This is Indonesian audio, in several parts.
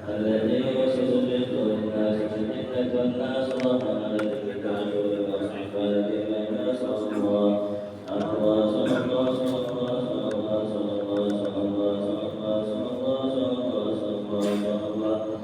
الذي يوسوس في صدور الناس من الجنة والناس اللهم على ذكرك وشكرك وحسن عبادتك إلينا صلى الله صلى الله صلى الله صلى الله صلى الله صلى الله صلى الله صلى الله صلى الله صلى الله صلى الله صلى الله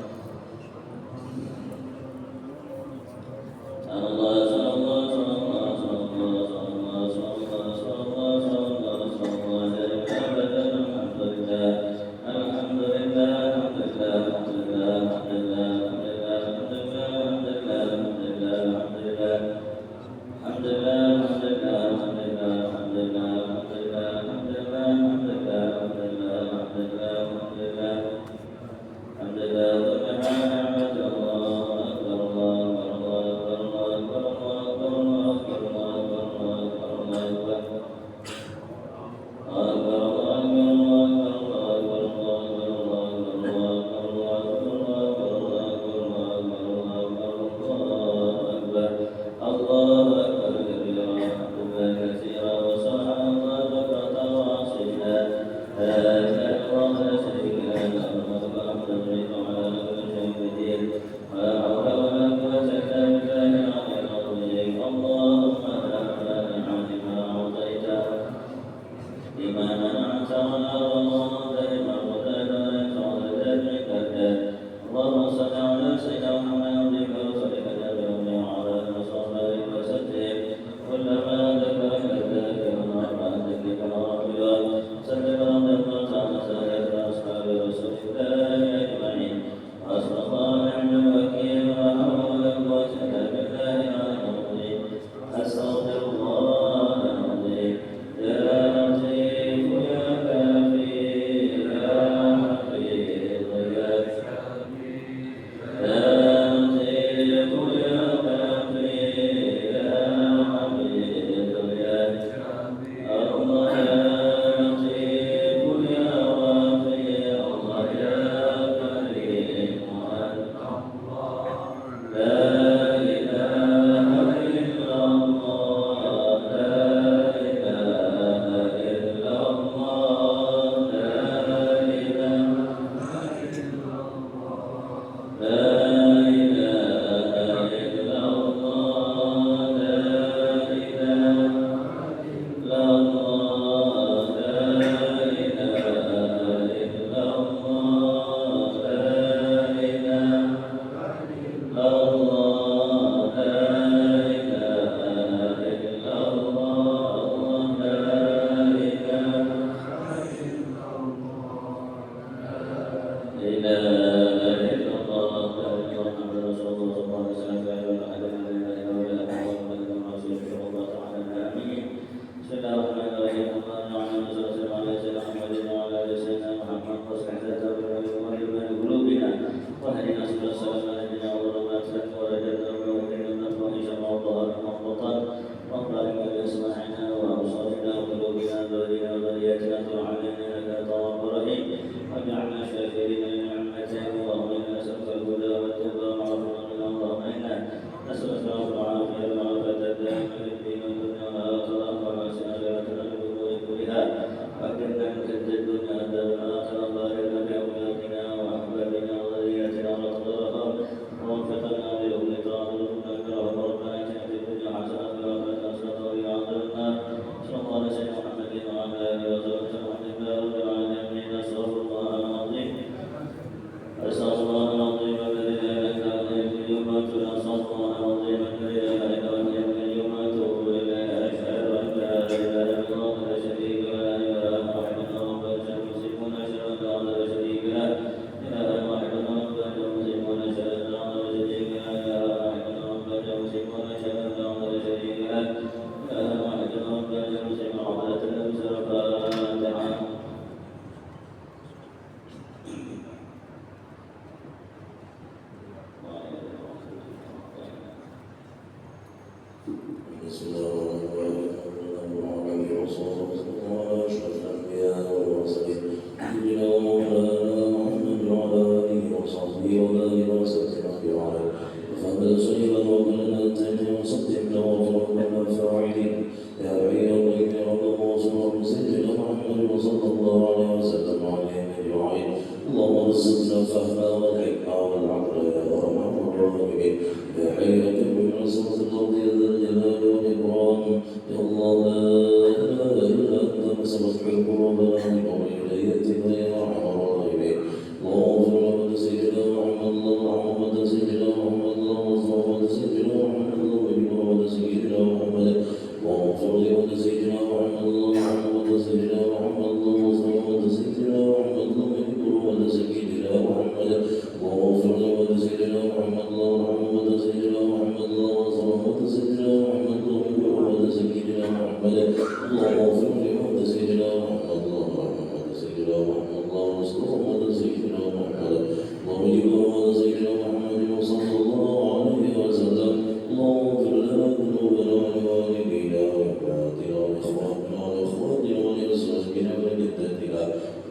وصلى الله عليه وسلم عليه أجمعين اللهم ارزقنا الفهم والحكمة والعقل يا أرحم الراحمين يا حي يا قيوم بعزة الأرض يا ذا الجلال والإكرام يا الله لا إله إلا أنت مسبح قلوبنا بنور إليتك يا أرحم الراحمين اللهم اغفر لنا سيدنا محمد اللهم سيدنا محمد اللهم سيدنا محمد اللهم سيدنا محمد اللهم صل على سيدنا محمد اللهم سيدنا محمد اللهم سيدنا محمد اللهم سيدنا محمد اللهم صل على سيدنا محمد اللهم سيدنا محمد اللهم سيدنا محمد اللهم سيدنا محمد اللهم صل على سيدنا محمد اللهم سيدنا محمد اللهم سيدنا محمد اللهم سيدنا محمد صلى الله عليه وسلم اللهم اغفر لنا ذنوبنا ولوالدينا وأمهاتنا وإخواننا وأخواتنا ولأزواجنا ولجداتنا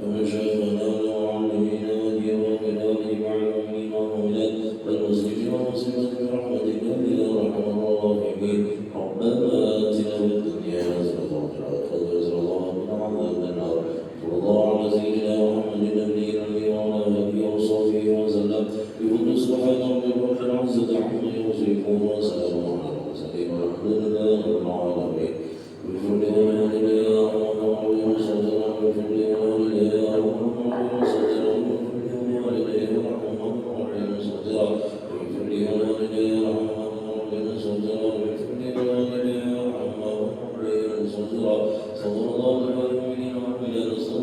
ومشايخنا ومعلمينا وديواننا ولجميع المؤمنين والمؤمنات والمسلمين والمسلمات برحمتك يا أرحم الراحمين ربنا آتنا في الدنيا حسنة وفي الآخرة حسنة وقنا عذاب النار صلى الله على سيدنا محمد النبي الأمي وعلى آله وصحبه وسلم يقول سبحان ربك رب العزة عما يصفون وسلام على المرسلين والحمد لله رب العالمين بفضل والدينا يا رب العالمين صلى الله بفضل والدينا يا رب العالمين صلى الله بفضل والدينا يا رب العالمين صلى الله بفضل والدينا يا رب العالمين صلى الله بفضل والدينا يا رب العالمين صلى الله صلى الله عليه وسلم صلى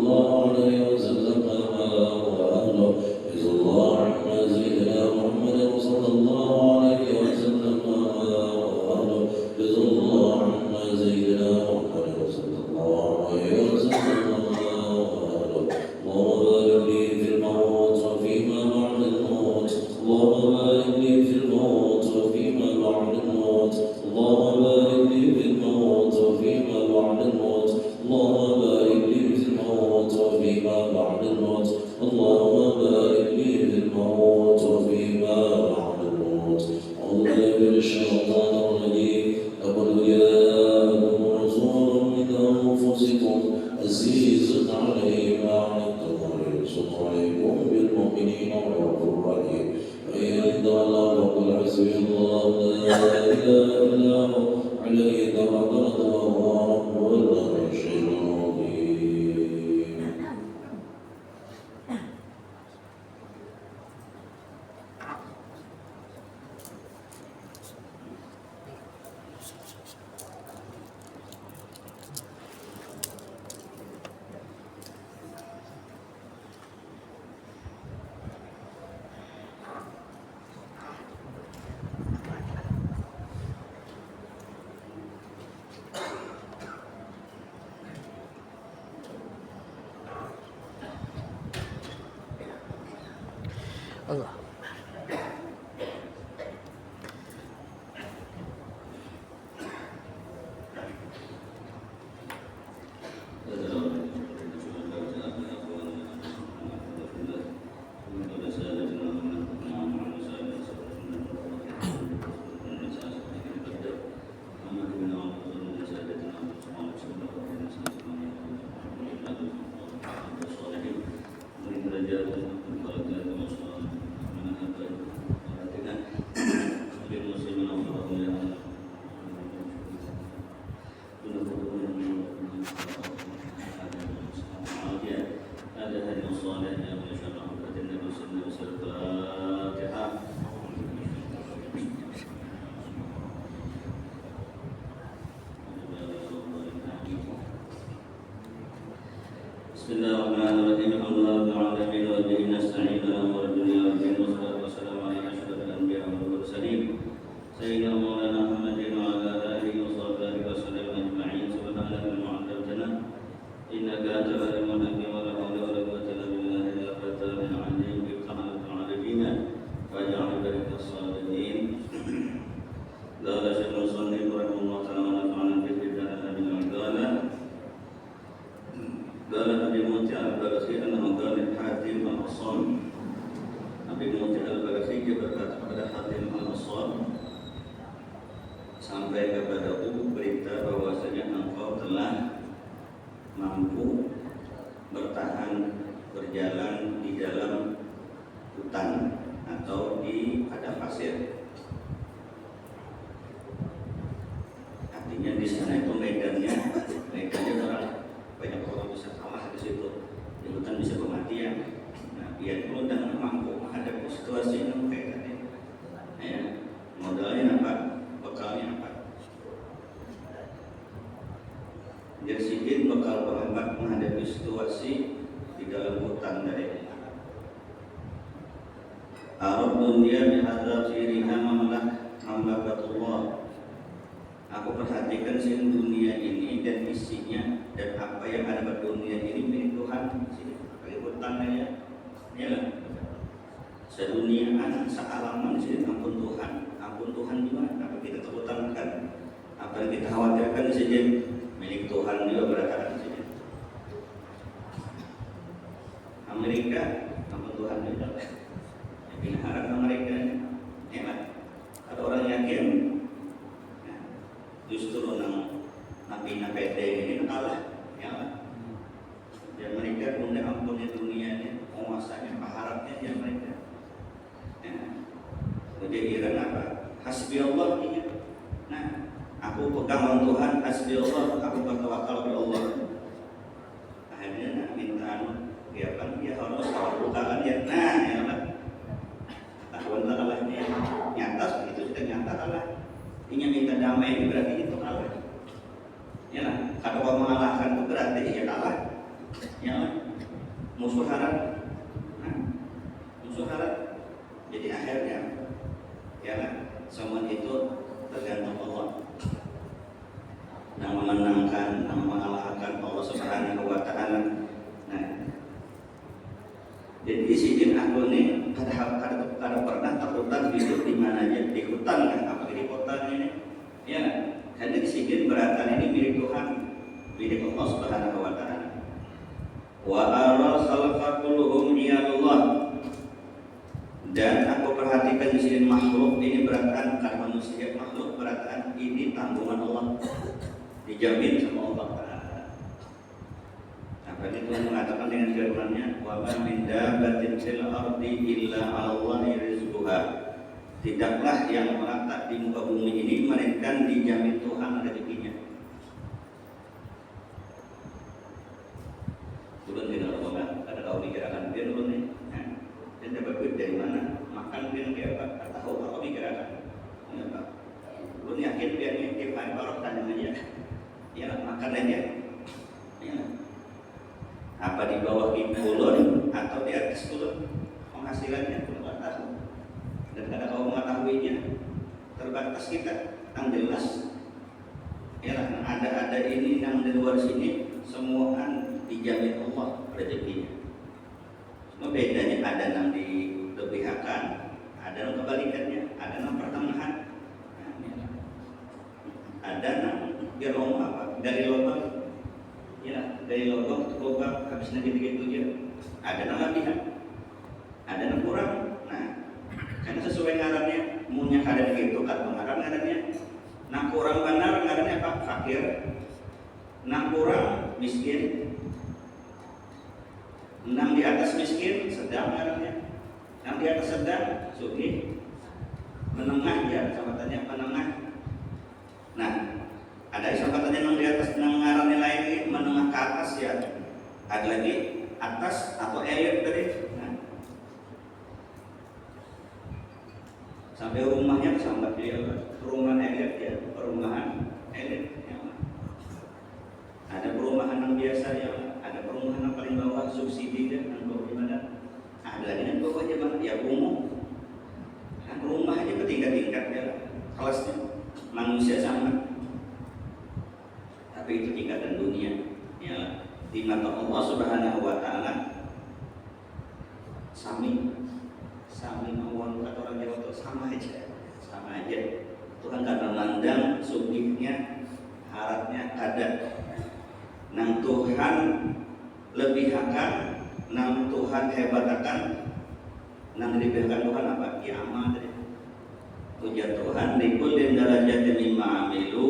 الله عليه وسلم صلى الله عليه Allah. Bismillahirrahmanirrahim. Alhamdulillahirabbil alamin wa bihi nasta'in ala umuri dunya wad din. Wassalatu wassalamu ala asyrofil anbiya'i wal mursalin sayyidina maulana Muhammadin wa ala alihi wa sahbihi wasallam ajma'in. Subhanaka la 'ilma innaka antal alimul hakim wa la hawla wa la quwwata illa billahi al-'aliyyil 'azim. Subhanaka al-'azim waj'al barakah as-salihin. Qala Syekhul Musannif rahimahullah ta'ala wa nafa'ana bi hidayah min al-qala Qala Abi Muti al-Balakhi annahu qala Hatim al-Asam. Abi Muti al-Balakhi dia berkata kepada Hatim al-Asam, sampai kepadaku berita bahwasanya engkau telah mampu bertahan berjalan di dalam hutan atau di padang pasir. Artinya di sana itu medannya orang banyak orang bisa kalah di situ, di hutan bisa kematian. Nah, biar kalau dengan mampu menghadapi situasi yang kayak tadi, ya, modalnya apa, bekalnya apa? Dia sedikit bekal penghebat menghadapi situasi di dalam hutan dari Arab dunia bihadza siriha mamlakatullah. Aku perhatikan sini dunia ini dan isinya dan apa yang ada pada dunia ini milik Tuhan. Sini pakai hutannya ya lah. Seduniaan, sealaman sini ampun Tuhan juga. Apa kita terutamakan? Apa yang kita khawatirkan di sini milik Tuhan juga berkata di sini. Amerika ampun Tuhan juga. Yang harap Amerika ya lah. Ada orang yakin justru nabi PT ini kalah ya. Dan mereka punya ampunnya dunia ini, penguasanya, paharapnya ya mereka. Ya. Jadi Iran apa? Hasbi Allah ini. Nah, aku pegang Tuhan, hasbi Allah, aku bertawakal kepada Allah. Akhirnya minta dia kan dia harus bukan ya. Nah, ya lah. Tahuan kalahnya nyata begitu sudah nyata kalah. Ini minta damai ini berarti itu kalah. Ya lah, kalau mengalahkan itu berarti ya kalah. Ya lah, musuh harap. Nah, musuh harap. Jadi akhirnya, ya lah, semua itu tergantung Allah. Yang memenangkan, yang mengalahkan Allah Subhanahu wa Ta'ala. Nah, jadi di sini aku ini kada pernah terhutan hidup di mana aja, di hutan kan, apalagi di kota ini. Ya, karena di sini beratan ini milik Tuhan, milik Allah Subhanahu wa Ta'ala. Wa ara salfa kulluhum iyallah. Dan aku perhatikan di sini makhluk ini beratan, karena manusia makhluk beratan ini tanggungan Allah, dijamin sama Allah Ta'ala. Apalagi Tuhan mengatakan dengan firman-Nya, wa ma min dabbatin fil ardi illa 'ala Allahi rizquha. Tidaklah yang merata di muka bumi ini melainkan dijamin Tuhan rezekinya. Turun di dalam orang, ada kau pikirkan dia turun nih. Nah, dia dapat duit dari mana? Makan dia kayak apa? Tak tahu kau pikirkan. Ya Pak. Lu yakin dia ini tiap hari barok tanya aja. Ya makan aja. Ya. Apa di bawah kulon atau di atas kulon penghasilannya pun tak tahu. Dan kada kau mengetahuinya, terbatas kita yang jelas. Ya ada ini yang di luar sini semua kan dijamin Allah rezekinya. Cuma bedanya ada yang di berlebihakan, ada yang kebalikannya, ada yang pertengahan. Ada yang gerom apa? Dari lubang, ya dari lubang habisnya gitu-gitu ya. Ada yang lebihan, ada yang kurang. Nah, karena sesuai ngarannya, munya kadang gitu, kan pengarang ngarannya. Nah kurang benar ngarannya apa? Fakir. Nah kurang miskin. Nah di atas miskin sedang ngarannya. Nah di atas sedang sugih. Menengah ya, sahabatannya menengah. Nah ada sahabatannya yang di atas ngarannya lain menengah ke atas ya. Ada lagi atas atau elit tadi. Sampai rumahnya kesambat dia, perumahan elit ya, perumahan elit ya. Ada perumahan yang biasa ya, ada perumahan yang paling bawah subsidi dan yang bawah gimana? Ada lagi yang bawahnya mana? Ya umum. Nah, rumah aja bertingkat-tingkat ya, kelasnya manusia sama. Tapi itu tingkatan dunia ya. Di mata Allah Subhanahu Wa Taala sami mawon kata orang Jawa itu sama aja. Tuhan kadang mandang subjeknya, harapnya kadang. Nang Tuhan lebih akan, nang Tuhan hebat akan, nang dilebihakan Tuhan apa? Kiamat. Ujar Tuhan likul dan derajat mimma amilu.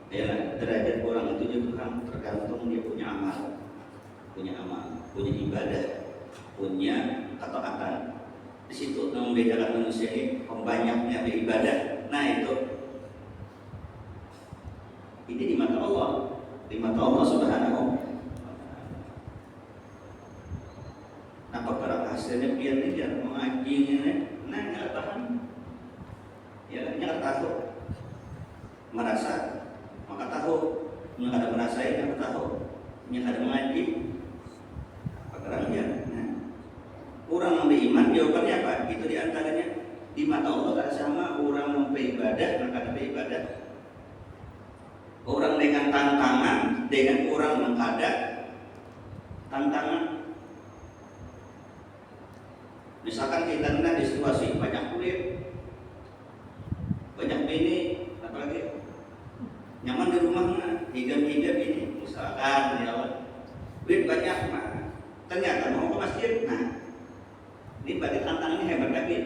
Ya, derajat orang itu juga Tuhan tergantung dia punya amal, punya ibadah, punya ketaatan. Di situ membedakan manusia ini pembanyaknya beribadah. Nah ini di mata Allah, Subhanahu. Nah perkara hasilnya dia mengaji ini, nah nggak paham, ya nggak tahu, merasa maka tahu, nggak ada merasain nggak tahu, nggak ada mengaji, perkaranya. Orang yang beriman jawabannya apa? Itu diantaranya di mata Allah tak sama orang yang beribadah maka ada beribadah. Orang dengan tantangan dengan orang yang ada tantangan. Misalkan kita di situasi banyak kulit, banyak bini, apalagi nyaman di rumahnya, higam-higam ini, misalkan ya duit banyak mah, ternyata mau ke masjid, nah ini berarti tantangannya hebat lagi.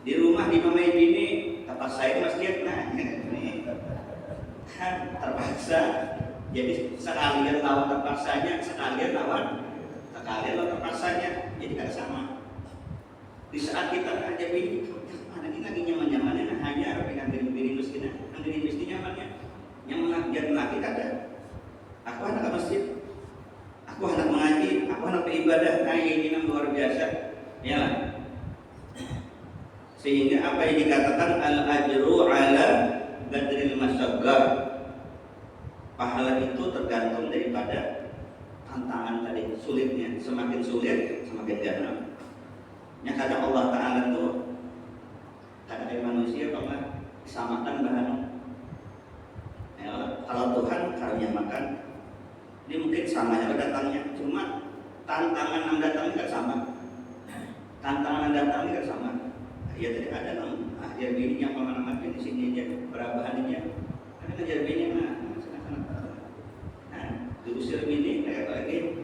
Di rumah di mamai bini, tempat saya masjid, nah ini kan terpaksa. Jadi sekalian lawan terpaksanya, sekalian lawan terpaksanya, jadi kan sama. Di saat kita aja bini, mana ini lagi nyaman-nyamannya, nah hanya dengan bini miskinnya, yang bini miskin nyaman biar laki ada. Aku anak ke masjid. Aku hendak mengaji, aku hendak beribadah. Nah ini yang luar biasa, ya lah. Sehingga apa yang dikatakan al-ajru ala badril masyaqqah, pahala itu tergantung daripada tantangan tadi, sulitnya. Semakin sulit, semakin ganas. Ya kadang Allah Taala itu kadang manusia kalau disamakan bahan. Ya, kalau Tuhan karunia makan. Ini mungkin sama aja datangnya, cuma tantangan yang datangnya kan sama. Tantangan yang datangnya kan sama. Ya tadi ada yang akhir bini yang kemana-mana di sini aja berabahannya. Karena kejar bini nah, diusir bini kayak lagi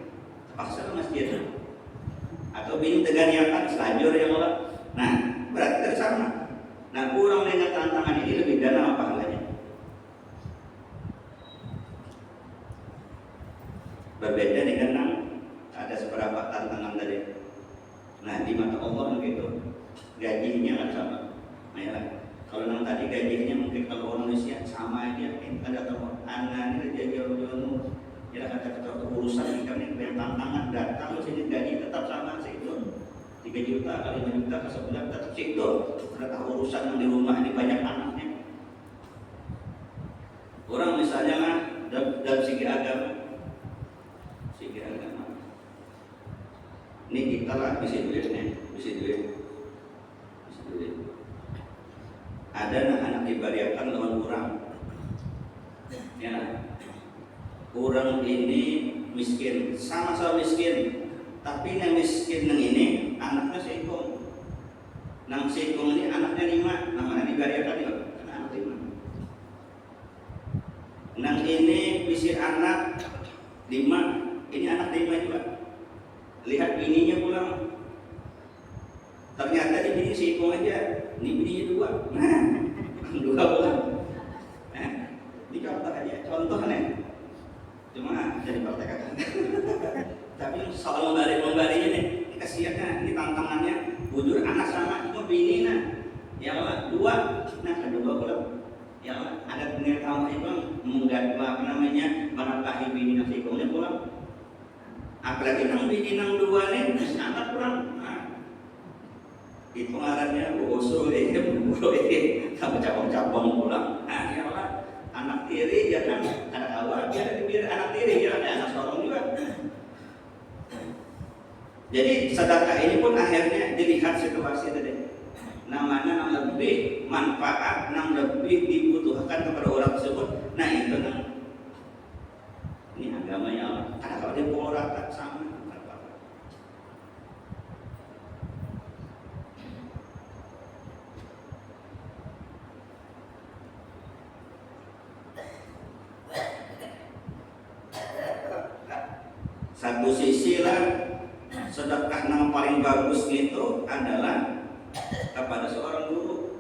terpaksa ke masjid. Atau bini teganiakan selajur yang Allah. Nah berarti kan sama. Nah kurang dengan tantangan ini lebih dana apa halnya? Berbeda dengan ada seberapa tantangan tadi. Nah di mata Allah begitu, gajinya kan sama. Nah, ya, kalau yang tadi gajinya mungkin kalau manusia sama aja, ada tahu anak ini jadi jauh-jauh, ya kata urusan ikan ini banyak tantangan datang ke sini gaji tetap sama situ 3 juta kali 5 juta ke sebulan tetap situ. Ternyata urusan yang di rumah ini banyak anaknya. Orang misalnya dalam segi agama. Ini kita lah bisa duit. Ada anak dibariakan lawan orang. Ya, orang ini miskin, sama-sama miskin. Tapi yang miskin nang ini anaknya seikung. Nang seikung ini anaknya 5, namanya dibariakan ya, karena anak 5. Nang ini bisi anak 5, ini anak 5 juga. Lihat bininya pulang. Ternyata di bini seikung aja, ini bininya 2. Nah, 2 pulang. Dicontoh aja, contohnya. Cuma jadi praktek. Tapi soal membarinya nih, ini kasihannya, ini tantangannya. Bujur anak sama, cuma bini nah. Ya Allah, 2. Nah, kedua pulang. Ya Allah, ada penir kamu itu menafkahi bini nasi ikungnya pulang. Apalagi nang bini nang 2 nih, anak pulang. Nah, itu ngarannya usul ini, buru ini, sampai cabang-cabang pulang. Nah, ya Allah, anak tiri ya kan, anak awal biar anak tiri ya ada anak sorong juga. Jadi sedekah ini pun akhirnya dilihat situasi tadi. Namanya yang lebih manfaat, yang lebih dibutuhkan kepada orang tersebut. Nah itu ini agamanya Allah. Karena kalau dia pukul rata sama. Satu sisi lah sedekah yang paling bagus itu adalah kepada seorang guru.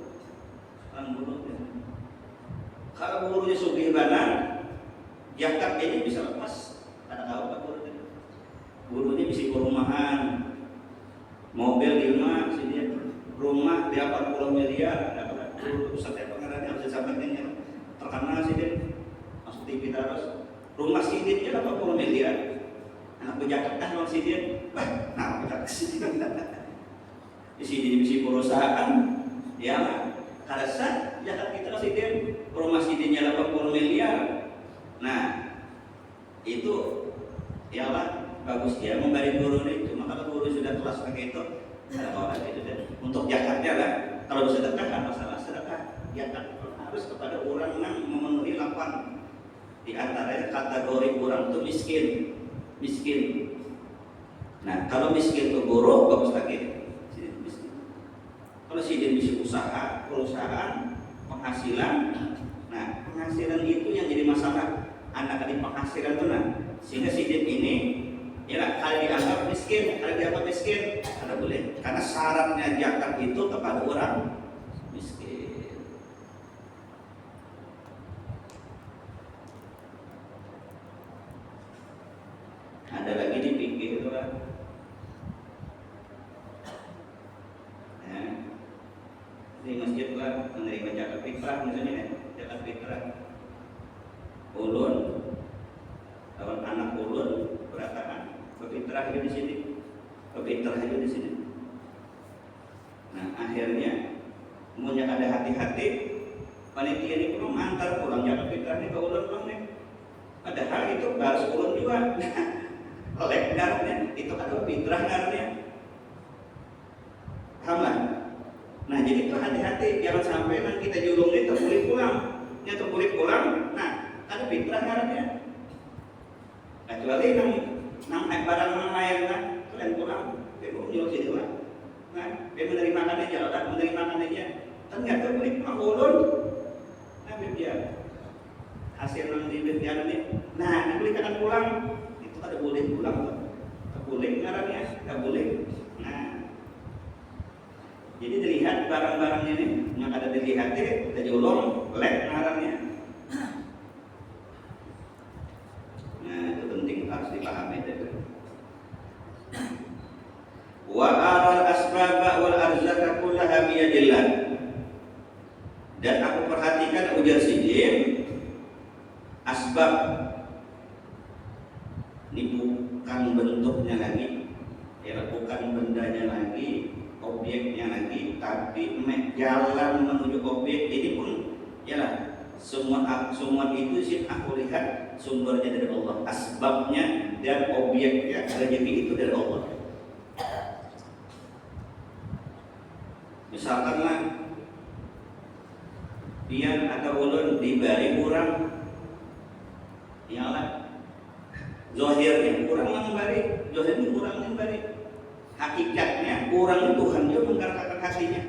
Kalau gurunya sugih banget, zakat ini bisa lepas. Ada tahu pak gurunya? Gurunya bisa perumahan, mobil 5, sini rumah di 40 miliar. Ada guru setiap pengarangnya harus disampaikan terkenal sini, masuk TV terus. Rumah sidinnya 80 miliar. Anak pejabat kan orang sidin, nah pejabat sidin. Di sini bisa perusahaan, ya karena zakat kita sidin, rumah sidinnya 80 miliar. Nah itu ya lah bagus dia memberi guru ini. Cuma kalau guru sudah kelas pakai itu, ada orang itu deh. Untuk zakatnya lah, kalau sedekah kan masalah sedekah, zakat harus kepada orang yang memenuhi 8 di antaranya kategori orang itu miskin. Nah kalau miskin itu guru bagus lagi. Kalau sidin bisa usaha, perusahaan, penghasilan. Nah penghasilan itu yang jadi masalah. Anak di penghasilan itu nah, sehingga sidin ini ya kalau dianggap miskin, ada boleh. Karena syaratnya zakat itu kepada orang miskin. Ada lagi dipikir itu kan. Di masjid lah menerima zakat fitrah misalnya, zakat fitrah. Ulun, lawan anak ulun berataan, berfitrah aja di sini, Nah akhirnya, punya ada hati-hati, panitia ini belum antar pulang zakat fitrah ini ke ulun belum nih. Padahal itu harus ulun juga. Oleh garnya itu adalah fitrah garnya. Paham lah? Nah jadi itu hati-hati, jangan sampai nanti kita julung itu terkulit pulang. Nah ada fitrah garnya. Kecuali nang barang lain lah, kalian pulang, dia mau jual sini lah. Nah dia menerimakan aja, ternyata kulit pulang ulun. Nah dia hasil nang di biar ini, nah dibelikan pulang. Ada boleh pulang tuh, tak boleh ngarannya, tak boleh. Nah, jadi dilihat barang-barang ini yang ada dilihat kita julung, lek ngarannya. Nah itu penting harus dipahami itu. Wa aral asbaba wal arzaka kullaha biyadillah. Dan aku perhatikan ujar sidin asbab. Ini bukan bentuknya lagi, ya bukan bendanya lagi, objeknya lagi, tapi jalan menuju objek ini pun, ya semua itu sih aku lihat sumbernya dari Allah, asbabnya dan objeknya rezeki itu dari Allah. Misalkanlah pian atau ulun diberi kurang, ya Allah. Zahirnya kurang memberi, dosa ini orang yang bari. Hakikatnya orang itu Tuhan juga menggerakkan hatinya.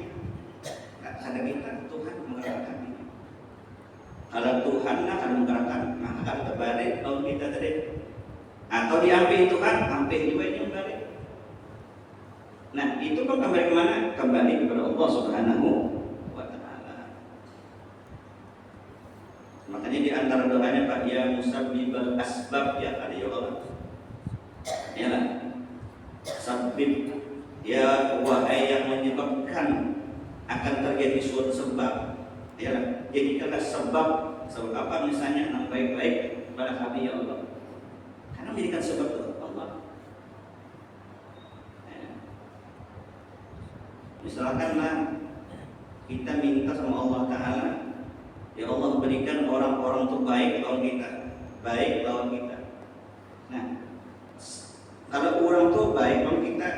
Ada kita Tuhan menggerakkan hatinya. Kalau Tuhan akan menggerakkan, maka akan terbalik tahun kita tadi. Atau diambil Tuhan, ambil juga ini balik. Nah itu kan kembali kemana? Kembali kepada Allah Subhanahu wa Ta'ala. Makanya di antara doanya Pak ya musabbibal asbab ya kali ya Allah. Ya lah. Sabib ya wahai yang menyebabkan akan terjadi suatu sebab. Ya lah. Jadikanlah sebab apa misalnya yang baik-baik pada kami ya Allah. Karena menjadikan sebab itu Allah. Misalkanlah kita minta sama Allah Ta'ala, ya Allah berikan orang-orang itu baik lawan kita, baik lawan kita. Nah, kalau orang itu baik lawan kita,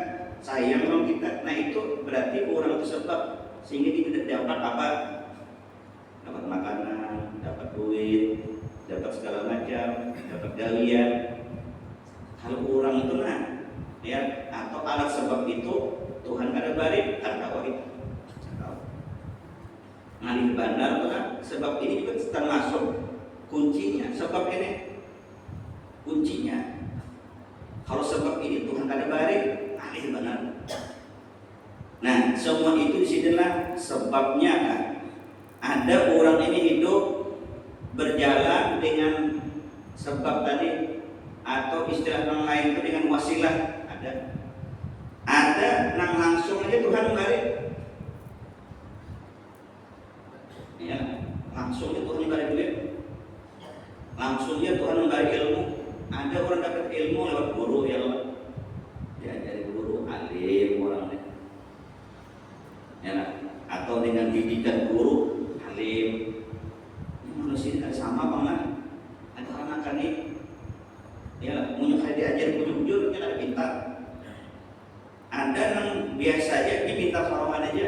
sayang lawan kita, nah itu berarti orang itu sebab sehingga kita tidak dapat apa, dapat makanan, dapat duit, dapat segala macam, dapat galian. Kalau orang itu nah, ya atau alat sebab itu Tuhan kada balik kan kau itu. Ngalih bandar kan sebab ini juga termasuk kuncinya. Sebab ini kuncinya. Kalau sebab ini Tuhan kada balik, ngalih bandar. Nah, semua itu disinilah sebabnya kan. Ada orang ini hidup berjalan dengan sebab tadi atau istilah yang lain itu dengan wasilah ada nang langsung aja Tuhan balik ya langsungnya Tuhan balik duit langsungnya Tuhan balik ilmu. Ada orang dapat ilmu lewat guru ya Allah ya dari guru alim orangnya ya atau dengan didikan guru alim manusia tidak sama banget. Ada anak kan nih ya munyuk diajar bujur-bujur dia ada pintar. Ada yang biasa aja diminta salaman aja.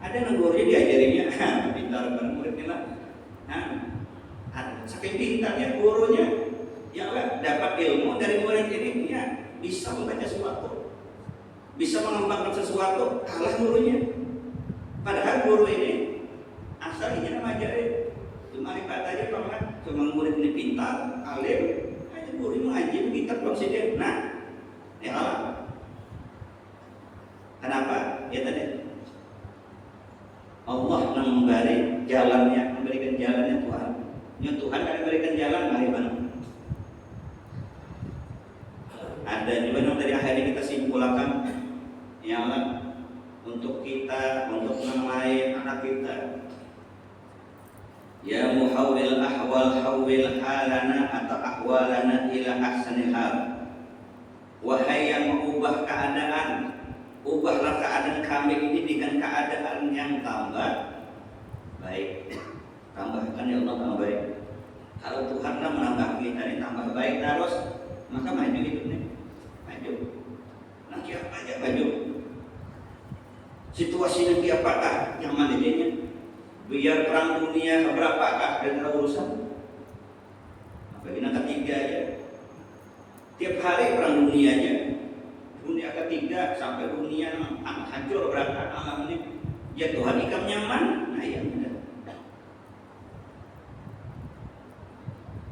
Ada yang gurunya diajarinya pintar kan muridnya lah. Saking pintarnya gurunya ya kan dapat ilmu dari murid ini ya bisa membaca sesuatu, bisa mengembangkan sesuatu kalah gurunya. Padahal guru ini asalnya nama ajarin cuma lipat aja banget cuma murid ini pintar alim aja guru mengaji pintar belum sih dia. Nah ya Allah. Kenapa? Ya tadi Allah yang memberi jalannya, memberikan jalannya Tuhan. Ya Tuhan akan memberikan jalan dari mana? Ada juga yang dari akhirnya kita simpulkan, ya Allah, untuk kita, untuk yang lain, anak kita. Ya muhawwil ahwal hawwil halana atau ahwalana ila ahsanil hal. Wahai yang mengubah keadaan, ubahlah keadaan kami ini dengan keadaan yang tambah baik. Tambahkan ya Allah tambah baik. Kalau Tuhan lah menambah kita ini tambah baik terus, maka maju hidupnya, maju. Nanti apa aja maju. Situasinya kayak apakah nyaman idenya? Biar perang dunia keberapakah dengan urusan? Apalagi yang ketiga aja. Tiap hari perang dunianya. Dunia ketiga sampai dunia hancur berapa alam ini ya Tuhan ikam nyaman. Nah ya benar.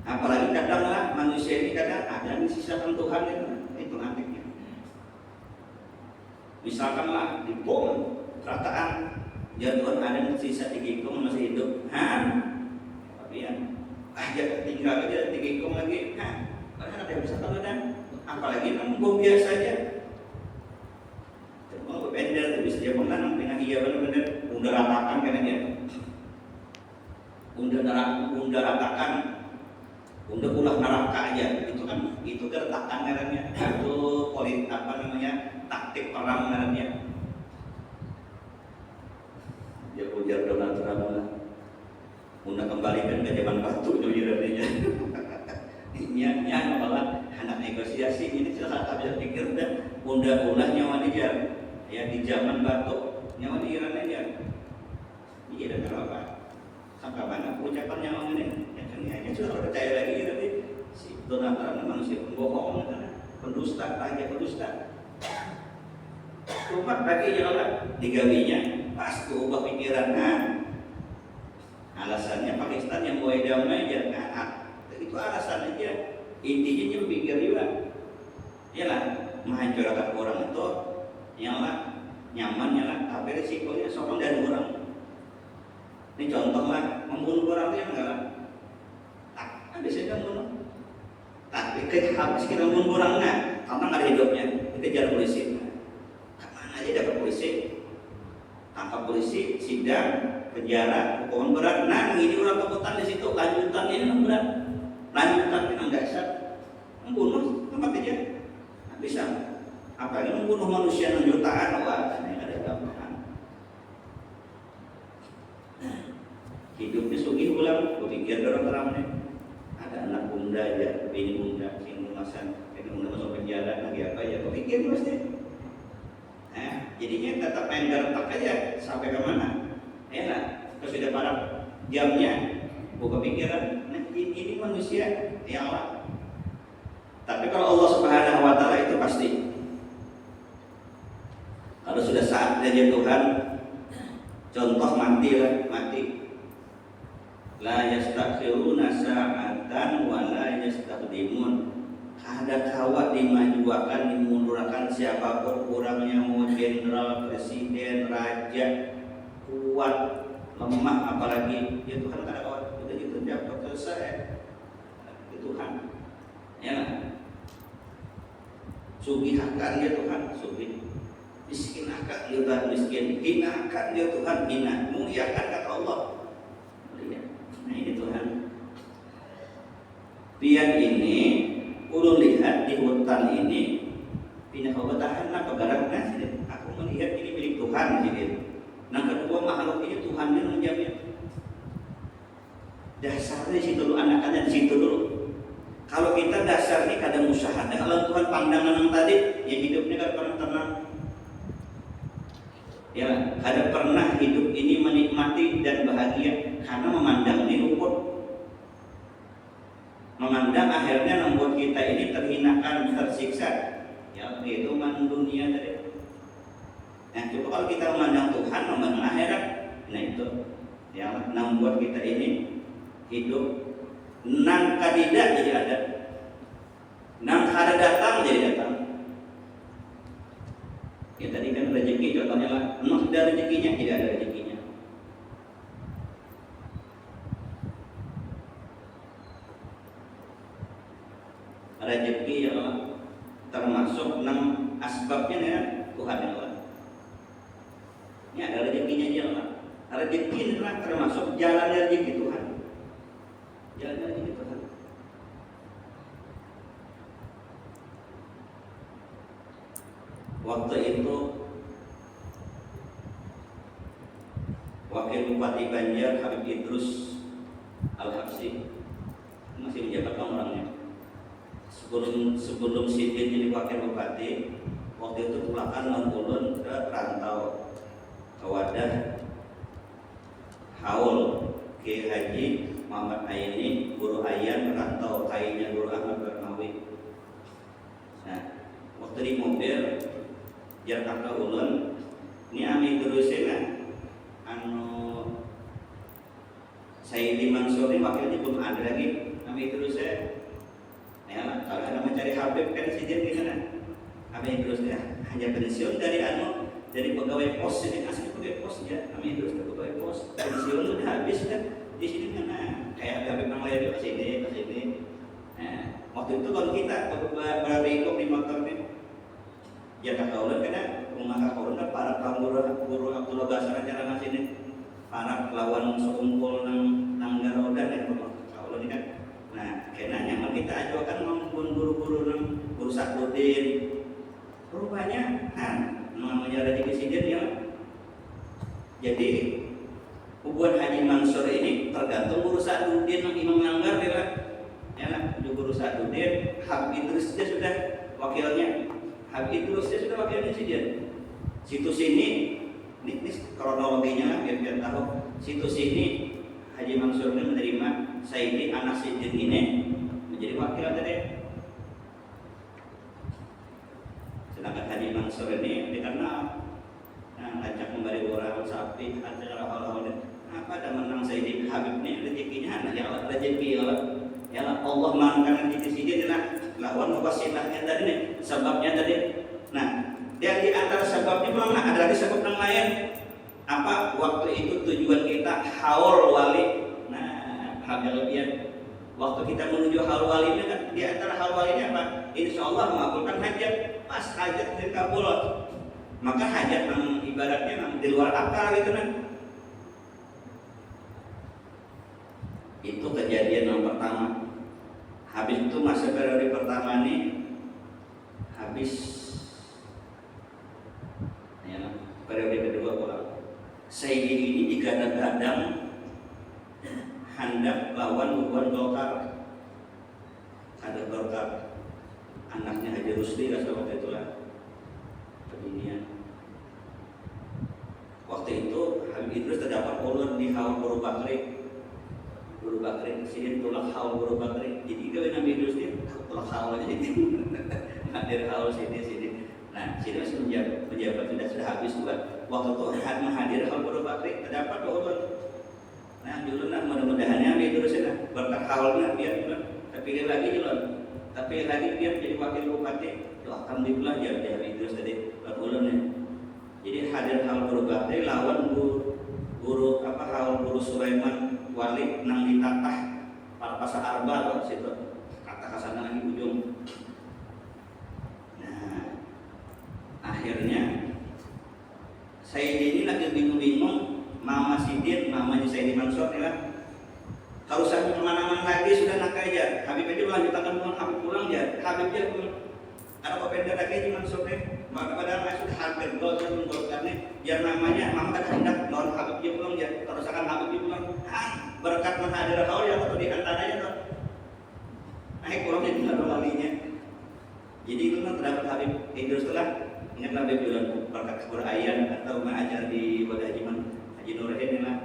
Apalagi kadanglah manusia ini kadang ada yang disisakan Tuhan itu antiknya. Misalkanlah di bom rataan ya Tuhan ada yang sisa digikung masih hidup tapi ya aja tinggal aja digikung lagi padahal ada yang bisa tahu dan apalagi bom biasa aja. Kalau bender itu bisa dia menang dengan iya benar-benar undar ratakan kan dia. Undar ratakan. Undar ulah neraka aja. Itu kan retakan ngarannya. Itu politik apa namanya? Taktik perang ngarannya. Ya ujar Donald Trump lah. Undar kembalikan ke zaman batu itu jadinya. Ini malah anak negosiasi ini salah satu yang pikir dan undar nyawa dia. Ya di zaman batu nyawa di Iran aja. Iya dan apa? Sampai mana ucapan nyawa ini? Ya kan hanya sudah percaya lagi tapi si Donald Trump manusia pembohong kan. pendusta, raja pendusta. Umat bagi jalan digawinya, pas ubah pikiran. Alasannya Pakistan yang mau damai jangan, itu alasan aja. Intinya yang pikir juga, yalah menghancurkan orang itu, yalah nyaman yalah, tapi risikonya sopan dari orang. Ini contoh lah, membunuh orang itu yang enggak lah. Ada saja membunuh. Tapi habis kita membunuh orangnya, karena nggak ada hidupnya, dikejar polisi. Kemana aja dapat polisi? Tangkap polisi, sidang, penjara, hukuman berat. Nah, ini orang kekuatan di situ, lanjutan ini yang berat. Lanjutan yang dasar, membunuh tempat aja. Nah, bisa. Apalagi membunuh manusia yang jutaan, wah, ini ada gambaran. Hidupnya sugih ulang, berpikir orang-orangnya. Ada anak bunda aja, bini bunda, sini masan, ini bunda masuk penjara, lagi apa ya, berpikir pasti. Jadinya tetap main gertak aja sampai ke mana? Enak, terus sudah parah jamnya, buka pikiran. Nah, ini manusia ya Allah. Tapi kalau Allah Subhanahu Wa Taala itu pasti. Kalau sudah saatnya dia Tuhan, contoh mati lah, mati. La yastakhiruna sa'atan wa la yastaqdimun. Ada kawat dimajuakan, dimundurkan siapapun kurangnya, mau jenderal, presiden, raja, kuat, lemah apalagi ya Tuhan kada kawat. Udah gitu jawab selesai. Itu Tuhan. Ya. Sugih akan dia Tuhan, sugih. Miskin akan dia Tuhan, miskin. Hina akan dia Tuhan, hina. Muliakan kata Allah. Nah ini Tuhan. Pian ini ulun lihat di hutan ini pindah kebetahan apa garangnya sih. Aku melihat ini milik Tuhan jadi. Nah kedua makhluk ini Tuhan yang menjamin. Dasarnya di situ dulu, anakannya di situ dulu. Kalau kita dasarnya kadang musyahadah, kalau Tuhan pandangan yang tadi, ya hidupnya kan pernah tenang. Ya, kada pernah hidup ini menikmati dan bahagia karena memandang ini luput. Memandang akhirnya membuat kita ini terhinakan, tersiksa. Ya, itu memandang dunia tadi. Nah, coba kalau kita memandang Tuhan, memandang akhirat, nah itu yang membuat kita ini hidup nang kadida jadi ada, nang kada datang jadi datang. Ya tadi kan rezeki contohnya lah, nang ada rezekinya tidak ada rezekinya. Rezeki ya Allah termasuk nang asbabnya ya Tuhan ya Allah. Ini ada rezekinya dia Allah. Rezeki adalah termasuk jalan rezeki Tuhan. Jalan rezeki Tuhan. Waktu itu Wakil Bupati Banjar Habib Idrus Al-Habsyi masih menjabat orangnya. Sebelum Sidin jadi wakil bupati, waktu itu pulakan mengulun ke perantau ke wadah haul Kiai Haji Muhammad Aini, Guru Ayan perantau kainya Guru Ahmad Barnawi. Nah, waktu di mobil Jakarta ulun, ini ami terusnya Sayyidi Mansur ini wakilnya belum ada lagi, ami terusnya. Ya, kalau ada mencari Habib kan Sidin gimana? Ami terusnya hanya pensiun dari pegawai pos, ini asli pegawai pos ya, ami terus pegawai pos, pensiun udah habis kan di sini kan, kayak Habib yang lain ke sini. Nah, waktu itu kalau kita berikut di motor nih, ya kata ulun karena rumah ulun kan para guru Abdullah Basar acara ngasih ini, para lawan sekumpul nang garoda dan ulun ini kan. Nah, karena nyaman kita ajukan maupun guru-guru nang guru Sakrudin. Rupanya namanya rezeki Sidin ya. Jadi hubungan Haji Mansur ini tergantung guru Sakrudin yang Imam Langgar dia lah. Ya lah, guru Sakrudin, Habib Idrus dia sudah wakilnya. Habib Idrus dia sudah wakilnya Sidin. Situs ini kronologinya lah biar tahu. Situs ini Haji Mansur ini menerima Sayyidi anak Sidin ini menjadi wakil tadi. tuhan sore ini dikenal. Nah, ngajak memberi orang sapi, acara hal-hal apa ada menang Sayyidi Habib ini rezekinya, nah ya Allah rezeki ya Allah mengangkat rezeki sini lah lawan wasilahnya tadi nih, sebabnya tadi. Nah, dan di antara sebabnya memang ada lagi sebab yang lain. Apa waktu itu tujuan kita haul wali. Nah, habibiyat waktu kita menuju haul wali ini kan di antara haul wali ini apa? Insya Allah mengabulkan hajat. Pas hajat dikabul, maka hajat yang ibaratnya yang di luar akal gitu kan. Itu kejadian yang pertama. Habis itu masa periode pertama ini habis ya, periode kedua pulang. Sayyidi ini digadang-gadang hendak lawan hubungan Golkar. Ada Golkar, anaknya Haji Rusdi lah waktu itulah beginian. Waktu itu Habib Idrus terdapat ulun di Haul Guru Bakri sini tulak Haul Guru Bakri. Jadi kalau Nabi Idrus ini tulak Haul aja jadi hadir Haul sini. Nah, sini masih pejabat sudah habis juga. Waktu itu menghadir Haul Guru Bakri terdapat ulun. Nah, dulu nah mudah-mudahan Nabi Idrus ini berkat haulnya biar terpilih lagi ulun. Tapi lagi dia jadi wakil bupati. Alhamdulillah ya Habib Idrus tadi ulun ya. Jadi hadir Haul Guru Bakri lawan guru Haul Guru Sulaiman Wali nang ditatah para pasar arba loh situ kata kasana lagi ujung. Nah, akhirnya Sayyidi ini lagi bingung-bingung. Mama Sidin, mamanya Sayyidi Mansur ya. Kalau saya kemana-mana lagi sudah nak aja. Habib aja melanjutkan Habib pulang ya. Habib dia pulang. Karena kopenda lagi di Mansur maka pada sudah hampir karena biar namanya mama kata hendak non Habib dia pulang ya. Kalau sekarang Habib dia pulang, berkat menghadir haul yang atau di antaranya tuh naik pulang jadi nggak lalinya. Jadi itu kan terdapat Habib Idrus telah ingat Habib bilang berkat Qur'an atau mengajar di Wadah Haji Nurhen lah.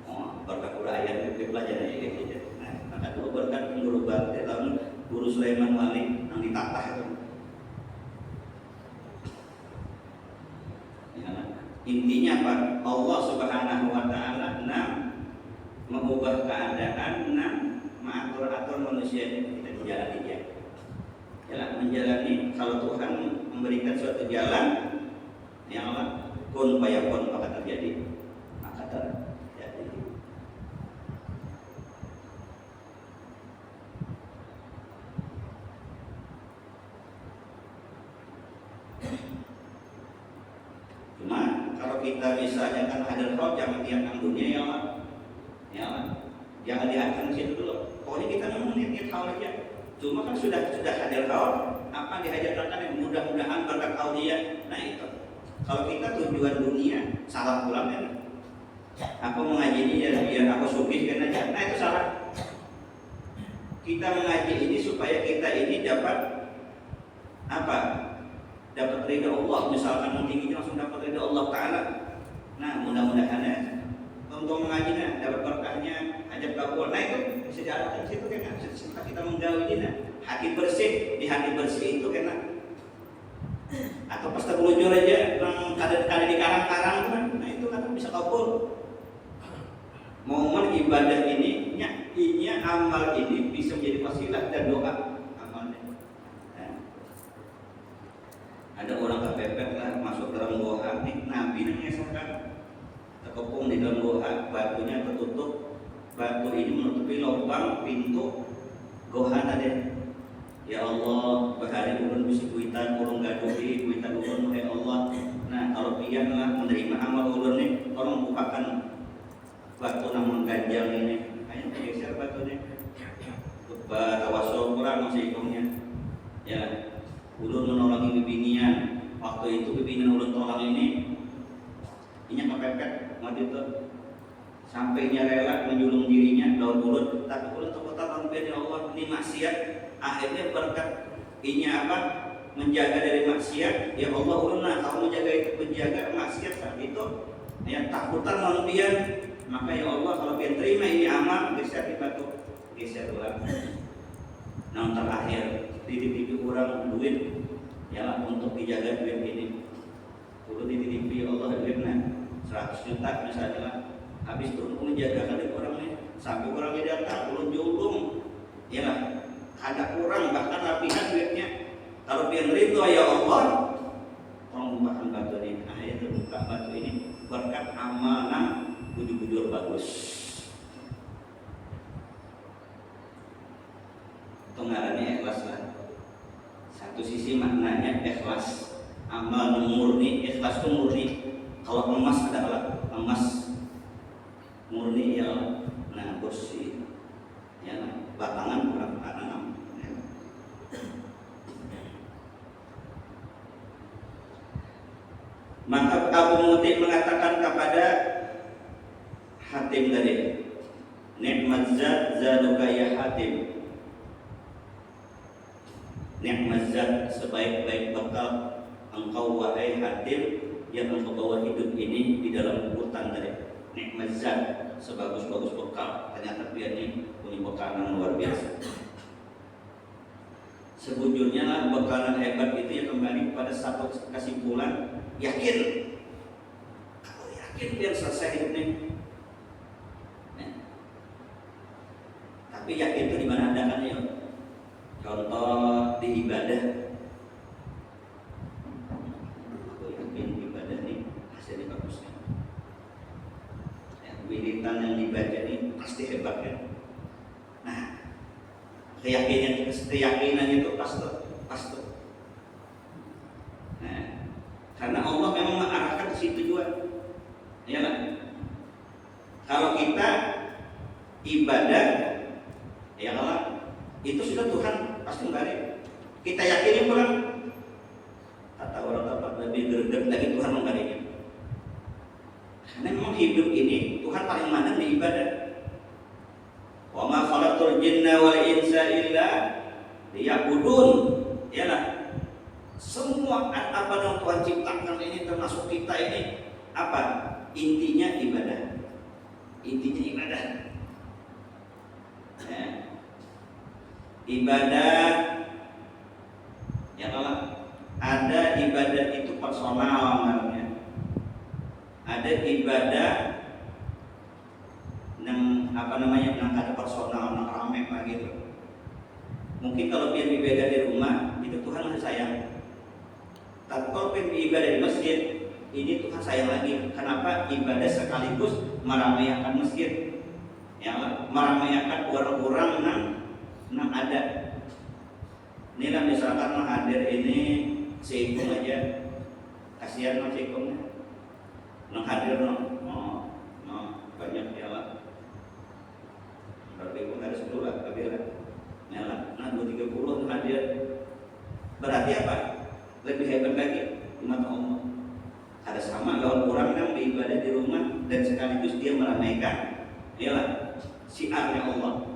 Oh, berkat Qur'an itu pelajaran gitu. Nah, maka itu berkat guru Bakti lalu guru Sulaiman Wali yang ditatah itu. Intinya apa? Allah Subhanahu wa taala mengubah keadaan, mengatur-atur manusia ini kita dijalani dia. Jalan menjalani kalau Tuhan memberikan suatu jalan yang Allah kun fayakun maka terjadi. Maka terjadi. Cuma kalau kita misalnya kan hadir roh jangan lihat dunia ya Allah. Ya Allah. Jangan lihatkan situ dulu. Pokoknya kita memang niat haul aja. Cuma kan sudah hadir haul, apa dihajarkan yang mudah-mudahan berkat aulia. Nah itu. Kalau kita tujuan dunia salah pulang kan. Aku mengaji ini ya biar aku sugih kan aja. Nah itu salah. Kita mengaji ini supaya kita ini dapat apa? Dapat ridha Allah. Misalkan mungkin langsung dapat ridha Allah Taala. Nah mudah-mudahan ya. Untuk mengajinya dapat berkahnya ajab kabul. Nah itu sejarah situ kan setelah kita menggaulinya hati bersih, di hati bersih itu kan atau pas terlujur aja yang ada di karang-karang kan, nah itu kan bisa kabul. Momen ibadah ini amal ini bisa menjadi wasilah dan doa amalnya. Nah, ada orang kepepet lah masuk dalam goa nih, Nabi mengesahkan terkepung di dalam goa, batunya tertutup. Batu ini menutupi lubang pintu goha tadi. Ya Allah, bahari ulun bisi kuitan ulun gaduhi, kuitan ulun ya Allah. Nah, kalau pianlah menerima amal ulun nih, tolong bukakan batu namun ganjal ini. Ayo geser batunya. Tawasul kurang masih ikungnya. Ya, ulun menolongi bibinian. Waktu itu bibinian ulun tolong ini kepepet mati itu. Sampainya rela menjulung dirinya daun ulun, tapi ulun terkotak ya Allah ini maksiat. Akhirnya berkat menjaga dari maksiat. Ya Allah ulun kalau menjaga maksiat saat itu ya takutan manusia. Maka ya Allah kalau dia terima ini amal geser di batu, geser ulang. Nah terakhir titip-titip orang duit ya untuk dijaga duit ini. Kudu dititipi Allah duitna 100 juta misalnya lah. Habis turun menjaga kali orangnya sampai orangnya datang ulun julung ya lah, ada kurang bahkan rapihan duitnya. Kalau pian ridho ya Allah, tolong bukakan batu ini. Nah itu buka batu ini berkat amanah bujur-bujur bagus. Itu ngarannya ikhlas lah. Satu sisi maknanya ikhlas, amal murni, ikhlas itu murni. Kalau emas adalah emas murni ya, nah bersih, ya batangan kurang tanam. Ya. Maka Abu Muti mengatakan kepada Hatim tadi, nikmat zat zaduka ya Hatim. Nikmat zat sebaik-baik bekal engkau wahai Hatim yang engkau bawa hidup ini di dalam hutan tadi. Nikmat zat sebagus-bagus bekal, ternyata dia ini punya bekal yang luar biasa. Sebujurnya lah bekalan hebat itu ya kembali pada satu kesimpulan, yakin. Kalau yakin biar selesai hidup ini. Nah. Tapi yakin itu di mana ada kan ya? Contoh di ibadah. Aku yakin ibadah ini hasilnya bagus kan. Wiritan yang dibaca ini pasti hebat kan. Nah, keyakinan itu pasti. Nah, karena Allah memang mengarahkan ke situ juga, ya kan? Kalau kita ibadah, ya Allah, itu sudah Tuhan pasti mengalir. Kita yakini pulang, kata orang dapat lebih greget lagi Tuhan mengalirnya. Karena memang hidup ini Tuhan paling mandang di ibadah. Wa ma khalaqtul jinna wal insa illa liya'budun. Yalah. Semua apa yang Tuhan ciptakan ini termasuk kita ini apa? Intinya ibadah. Intinya ibadah. Ya. Ibadah ya Allah. Ada ibadah itu personal namanya. Ada ibadah yang ada personal, yang ramai gitu. Mungkin kalau dia ibadah di rumah itu Tuhan masih sayang. Tapi kalau ibadah di masjid ini Tuhan sayang lagi. Kenapa? Ibadah sekaligus meramaikan masjid, ya meramaikan orang-orang yang ada. Inilah misalkan hadir ini seikung aja, kasihan sama seikungnya. Hadir banyak ya lah. Berarti pun harus 10 lah, kabilah. Ya lah, 30 hadir. Berarti apa? Lebih hebat lagi di mata Allah. Ada sama lawan orang yang beribadah di rumah dan sekaligus dia meramaikan, ya lah, syiarnya Allah.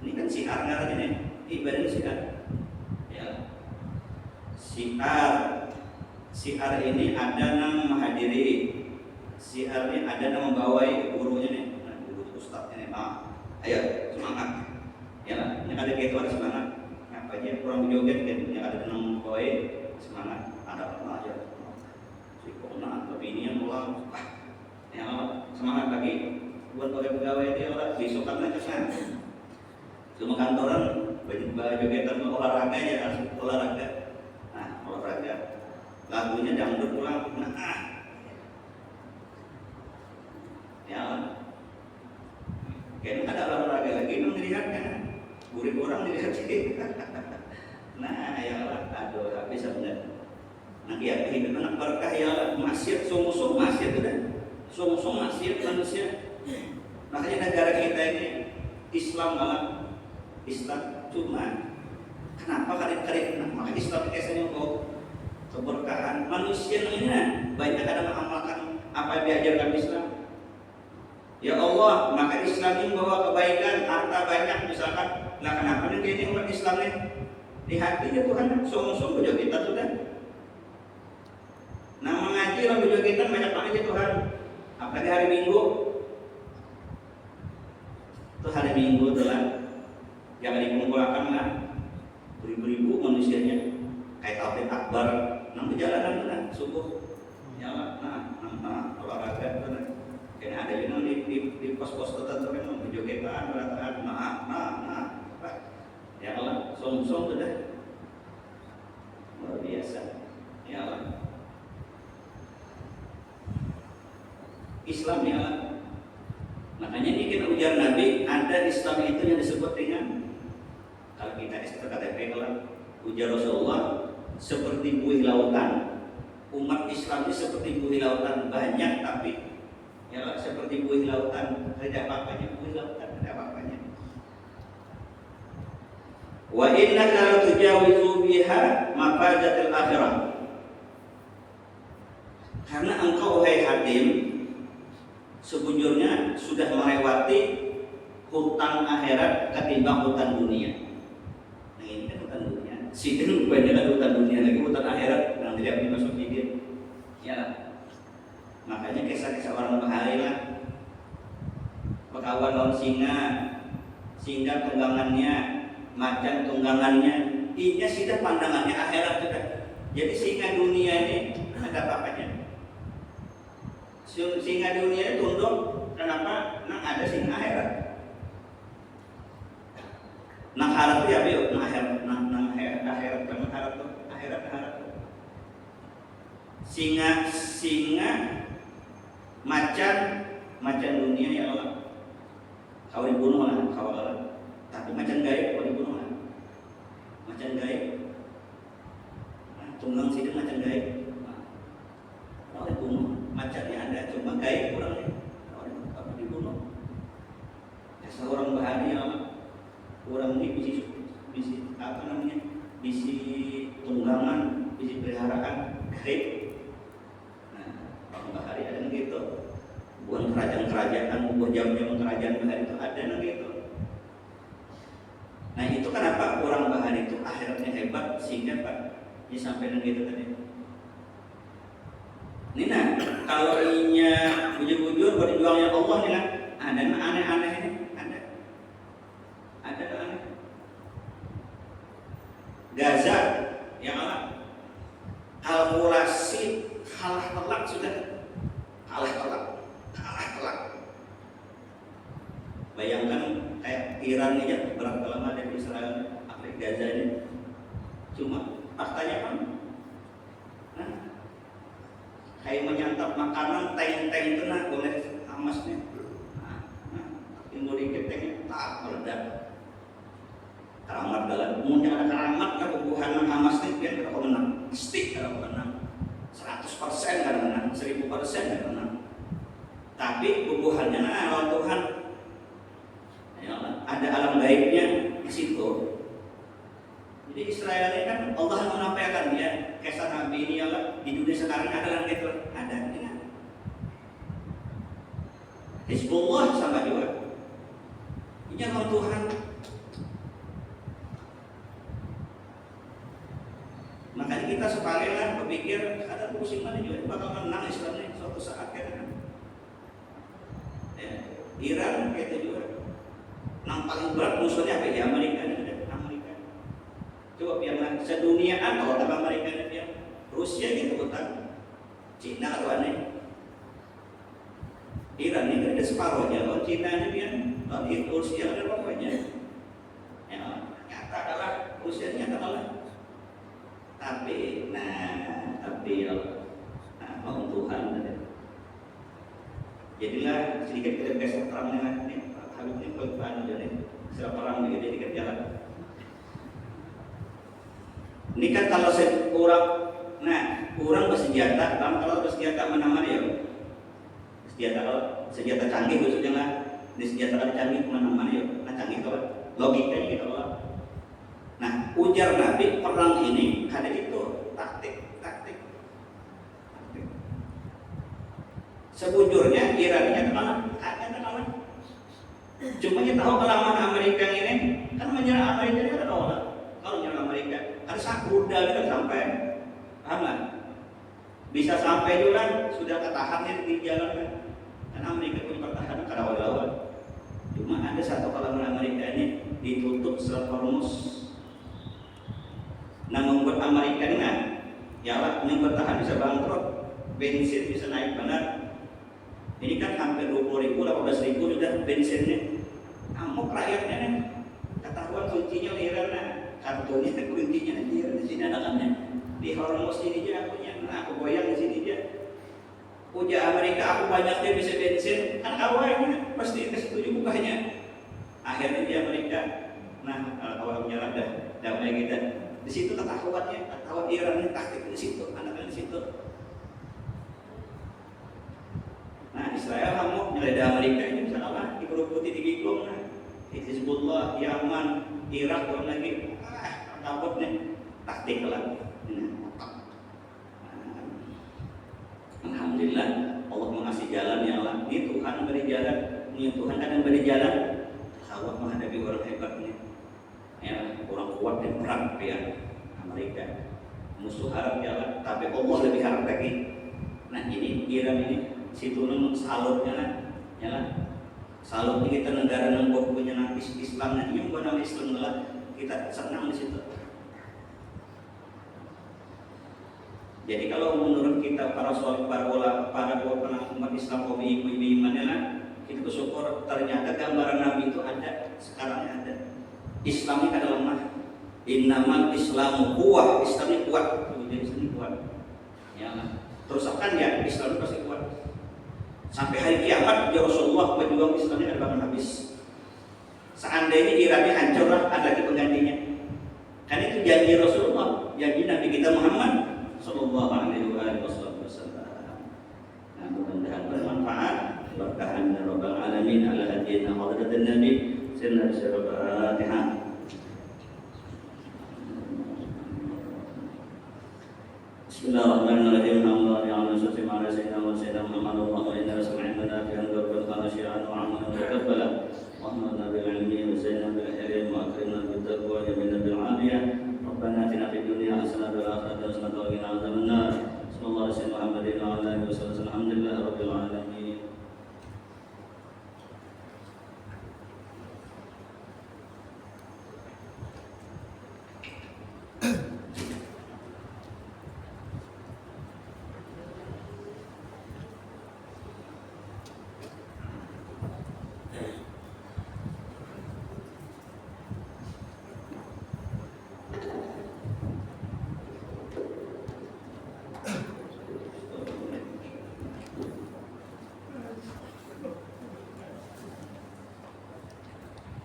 Ini kan syiarnya ini, ibadah ini syiar. Ya, syiar ini ada yang menghadiri. Siarnya ada yang membawai gurunya nih, guru ustadznya nih, ayo semangat, ya lah, ini ada gitu ada semangat, apa aja kurang joget kan, yang ada yang membawai semangat, ada apa aja, si kona tapi ini yang pulang, ya semangat lagi, buat pegawai dia lah, besok kan aja kan, cuma kantoran baju jogetan olahraga ya, olahraga, nah olahraga, lagunya dangdut pulang, ya, kan ada olahraga lagi yang dilihatkan, burik orang dilihat sih. Nah, ya Allah, aduh, habis benar. Nah, ya kehidupan anak berkah ya maksiat, sungguh maksiat udah, sungguh maksiat manusia. Makanya negara kita ini Islam malah Islam cuma kenapa kali-kali maka Islam biasanya kok keberkahan manusia ini banyak ada mengamalkan apa yang diajarkan Islam. Ya Allah, maka Islam ini bawa kebaikan, harta banyak misalkan. Nah kenapa nih ini umat Islam nih? Di hatinya Tuhan, sungguh-sungguh juga kita sudah. Nah mengaji lah juga kita banyak banget ya Tuhan. Apalagi hari Minggu. Itu hari Minggu telah yang dikumpulkan lah beribu-ribu manusianya. Kayak Taufik Akbar, nang perjalanan subuh. olahraga itu kan kayaknya ada juga di pos-pos tertentu kan menjogetan berataan ya Allah som sudah luar biasa ya Allah Islam ya Allah. Makanya ini kita ujar Nabi ada Islam itu yang disebut dengan kalau kita KTP kalau ujar Rasulullah seperti buih lautan. Umat Islam ini seperti buih lautan banyak tapi ya seperti buih lautan tidak apa-apanya, buih lautan tidak apa-apanya. Wa innaka la tujawizu biha mafadatil akhirah. Karena engkau wahai hakim sebujurnya sudah melewati hutang akhirat ketimbang hutang dunia. Nah ini kan hutang dunia. Sidin banyak kan hutang dunia lagi hutang akhirat yang tidak dimasuk dia. Ya, makanya kisah-kisah orang bahari lah. Pekawan lawan singa tunggangannya, macan tunggangannya, intinya sudah pandangannya akhirat sudah. Jadi singa dunia ini ada apa-apanya. Singa dunia ini tunduk, kenapa? Nah ada singa akhirat. Nah harap itu ya biar, akhirat. Singa macan dunia ya Allah. Kau dibunuh lah, kau Allah. Tapi macan gaib kau dibunuh lah. Macan gaib. Nah, tunggang sidang macan gaib. Kau dibunuh. Macannya ada, cuma gaib kurangnya. Kau dibunuh. Ya, seorang bahari ya Allah. Orang ini bisi apa namanya? Bisi tunggangan, bisi peliharaan gaib. Bahari ada gitu, bukan kerajaan, bukan jam-jam kerajaan bahari itu ada gitu. Nah itu kenapa orang bahari itu akhiratnya hebat sehingga Pak disampaikan gitu tadi. Ini nah kalau inya bujur-bujur berjuangnya Allah nih lah, ada aneh-aneh ini, ada aneh. Gaza yang Allah, kalkulasi kalah telak sudah. Kalah telak. Bayangkan kayak Iran aja berapa lama ada di Israel, Afrika Gaza ini. Cuma faktanya kan, kayak menyantap makanan tank tenang oleh Hamasnya. Tinggal dikit tanknya tak meledak. Keramat dalam, mungkin ada keramat kebubuhan Hamas ini biar kalau menang, pasti kalau menang. 100% kan menang, 1000% kan menang. Tapi bubuhannya lawan Tuhan. Ya Allah, ada alam gaibnya di situ. Jadi Israel ini kan Allah menampilkan dia kisah Nabi ini ya Allah di dunia sekarang ada langit ada ya. Hizbullah sama juga. Ini lawan Tuhan. Makanya kita sepalelah berpikir ada musim mana juga bakal menang Islam ini suatu saat kan. Ya, Iran kayak itu juga. Yang paling berat musuhnya apa ya Amerika ini. Coba biarlah sedunia kalau tambah Amerika ini biar Rusia gitu bukan. Cina atau aneh. Iran ini ada separuhnya, kalau Cina ini biar kalau Rusia ada pokoknya. Ya, nyata adalah Rusia nyata kalah. Tapi mau Tuhan jadilah sedikit kita besok perangnya ini habis ini pelan jadi setelah perang begitu dikit jalan ini kan kalau orang bersenjata kalau bersenjata mana-mana ya senjata canggih khususnya lah di senjata canggih mana-mana ya canggih kalau logikanya gitu loh. Nah, ujar Nabi perang ini ada itu taktik. Sebujurnya Iran ini kalah. Cuma kita tahu kelemahan Amerika ini kan menyerang Amerika ini ada orang. Kalau menyerang Amerika kan sakuda kita sampai, paham nggak? Bisa sampai juga sudah ketahannya di jalan kan? Karena Amerika punya pertahanan karena lawan. Cuma ada satu kelemahan Amerika ini ditutup Selat Hormuz. Nah membuat Amerika ini ya Allah ini bertahan bisa bangkrut bensin bisa naik banget. Ini kan hampir 20.000, 18.000 sudah bensinnya. Amok rakyatnya nih. Ketahuan kuncinya liarnya, kartunya kuncinya liar di sini anakannya. Di Hormuz ini aja akunya, aku goyang di sini aja. Uja Amerika aku banyaknya bisa bensin, kan awalnya pasti setuju bukanya. Akhirnya di Amerika, nah awal menyerah dah damai kita. Di situ ketahuannya, ketahuan Iran ini taktik di situ, anak-anak di situ. Nah Israel kamu nyeledah Amerika ini bisa apa? Dikeruputi di Giglong, Hizbullah, Yaman, Irak, orang lagi, takut nih, taktik lagi. Alhamdulillah Allah mengasih jalan ya Allah. Ini Tuhan beri jalan, ini Tuhan kan yang beri jalan. Awak menghadapi orang hebat nih, ya orang kuat dan perang ya Amerika. Musuh harap jalan, tapi Allah lebih harap lagi. Nah ini Iran ini situ nung salutnya lah, ya lah. Salut kita negara yang punya napis Islam, nah yang bukan Islam lah kita senang di situ. Jadi kalau menurut kita para umat Islam kaum ibu-ibu imannya lah, kita bersyukur ternyata gambaran Nabi itu ada, sekarang ada. Islam ini kada lemah. Innamal Islamu quwwah, Islam ini kuat, jadi Islam ini kuat. Ya lah. Terus akan ya Islam ini pasti kuat. Sampai hari kiamat ya Rasulullah berjuang Islam ini ada bakal habis. Seandainya Irannya hancur lah, ada lagi penggantinya. Kan itu janji Rasulullah, janji Nabi kita Muhammad Sallallahu alaihi wasallam. Nah, mudah-mudahan bermanfaat. Berkahan ya Rabbal Alamin ala hadina hadratin Nabi. Sayyidina Al-Fatihah. Bismillahirrahmanirrahim. Alhamdulillah sayyidina Muhammad wa inna rasulana fi anzur wa khashi'an wa amana wa taqabbala. Wa